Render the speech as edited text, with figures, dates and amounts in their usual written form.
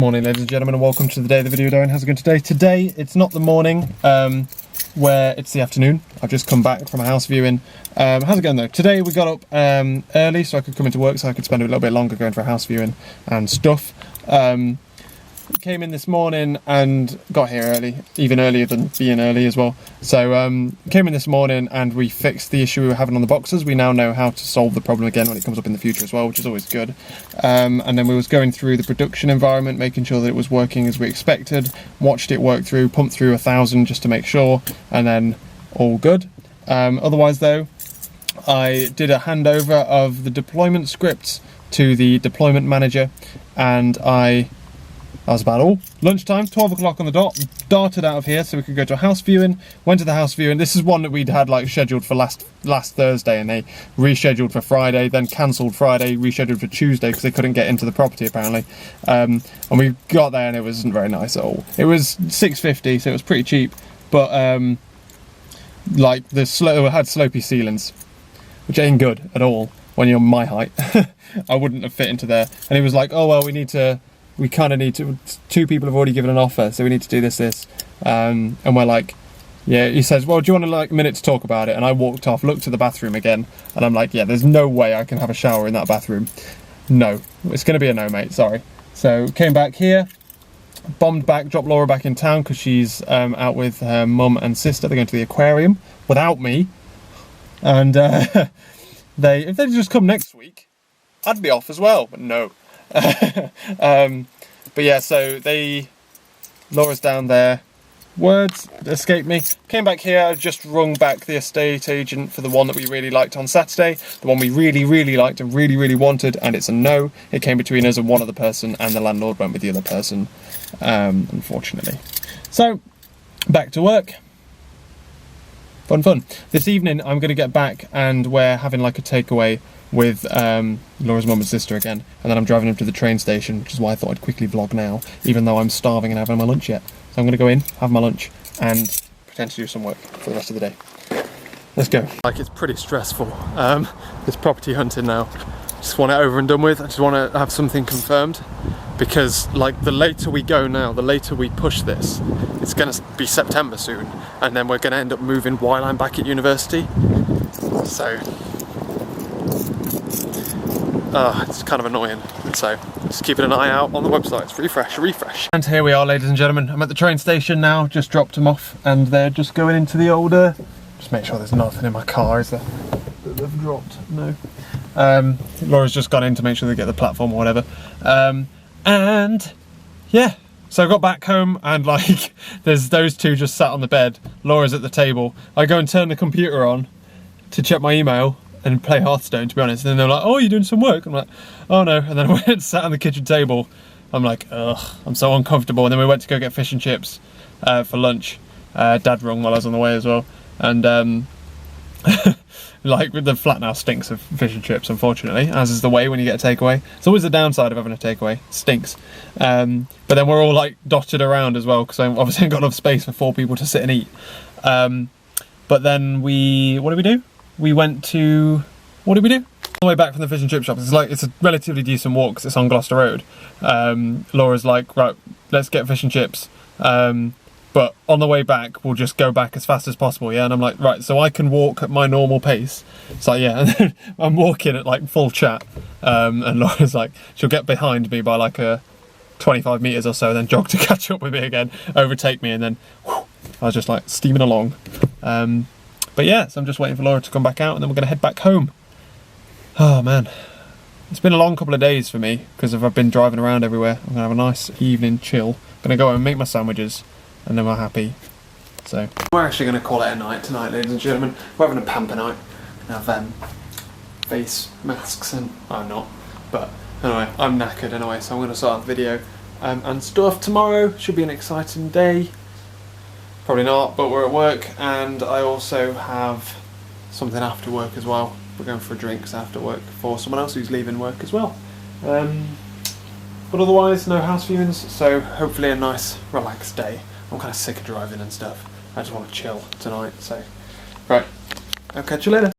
Morning ladies and gentlemen, and welcome to the day of the video. Darren, how's it going today? Today it's not the morning, where it's the afternoon. I've just come back from a house viewing. How's it going though? Today we got up early so I could come into work, so I could spend a little bit longer going for a house viewing and stuff. Came in this morning and got here early, even earlier than being early as well. So came in this morning and we fixed the issue we were having on the boxes. We now know how to solve the problem again when it comes up in the future as well, which is always good. And then we was going through the production environment, making sure that it was working as we expected, watched it work through, pumped through 1,000 just to make sure, and then all good. Otherwise though, I did a handover of the deployment scripts to the deployment manager, and that was about all. Lunchtime, 12 o'clock on the dot, darted out of here so we could go to a house viewing. Went to the house viewing. This is one that we'd had like scheduled for last Thursday, and they rescheduled for Friday, then cancelled Friday, rescheduled for Tuesday because they couldn't get into the property apparently. And we got there and it wasn't very nice at all. It was $6.50, so it was pretty cheap, but like it had slopey ceilings, which ain't good at all when you're my height. I wouldn't have fit into there. And he was like, oh well, we kind of need to, two people have already given an offer, so we need to do this. And we're like, yeah, he says, well, do you want like a minute to talk about it? And I walked off, looked to the bathroom again, and I'm like, yeah, there's no way I can have a shower in that bathroom. No, it's going to be a no, mate, sorry. So came back here, bombed back, dropped Laura back in town because she's out with her mum and sister. They're going to the aquarium without me. And if they'd just come next week, I'd be off as well, but no. But yeah, so Laura's down there, words escaped me. Came back here, I just rung back the estate agent for the one that we really liked on Saturday, the one we really liked and really wanted, and it's a no. It came between us and one other person, and the landlord went with the other person, unfortunately. So back to work. Fun. This evening I'm going to get back and we're having like a takeaway with Laura's mum and sister again, and then I'm driving them to the train station, which is why I thought I'd quickly vlog now, even though I'm starving and haven't had my lunch yet. So I'm going to go in, have my lunch, and potentially do some work for the rest of the day. Let's go. Like, it's pretty stressful, this property hunting now. Just want it over and done with. I just want to have something confirmed, because like the later we go now, the later we push this, it's going to be September soon, and then we're going to end up moving while I'm back at university. So it's kind of annoying, and so just keeping an eye out on the website. It's refresh. And here we are, ladies and gentlemen. I'm at the train station now, just dropped them off, and they're just going into the older. Just make sure there's nothing in my car, is there? That they've dropped, no. Laura's just gone in to make sure they get the platform or whatever. And yeah, so I got back home and like, there's those two just sat on the bed. Laura's at the table. I go and turn the computer on to check my email and play Hearthstone, to be honest. And then they're like, oh, you're doing some work? I'm like, oh no. And then I went and sat on the kitchen table. I'm like, ugh, I'm so uncomfortable. And then we went to go get fish and chips for lunch. Dad rung while I was on the way as well. And like, the flat now stinks of fish and chips, unfortunately, as is the way when you get a takeaway. It's always the downside of having a takeaway. It stinks. But then we're all like dotted around as well, because I obviously ain't got enough space for 4 people to sit and eat. But then what did we do? We went to, what did we do? On the way back from the fish and chip shop, it's a relatively decent walk because it's on Gloucester Road. Laura's like, right, let's get fish and chips. But on the way back, we'll just go back as fast as possible, yeah? And I'm like, right, so I can walk at my normal pace. So yeah, and then I'm walking at like full chat. And Laura's like, she'll get behind me by like 25 metres or so, then jog to catch up with me again, overtake me, and then whew, I was just like steaming along. But yeah, so I'm just waiting for Laura to come back out, and then we're going to head back home. Oh man, it's been a long couple of days for me, because I've been driving around everywhere. I'm going to have a nice evening chill. I'm going to go home and make my sandwiches, and then we're happy. So we're actually going to call it a night tonight, ladies and gentlemen. We're having a pamper night. We have face masks, and I'm not. But anyway, I'm knackered anyway, so I'm going to start the video and stuff. Tomorrow should be an exciting day. Probably not, but we're at work, and I also have something after work as well. We're going for drinks after work for someone else who's leaving work as well. But otherwise, no house viewings, so hopefully a nice, relaxed day. I'm kind of sick of driving and stuff. I just want to chill tonight, so. Right, I'll catch you later.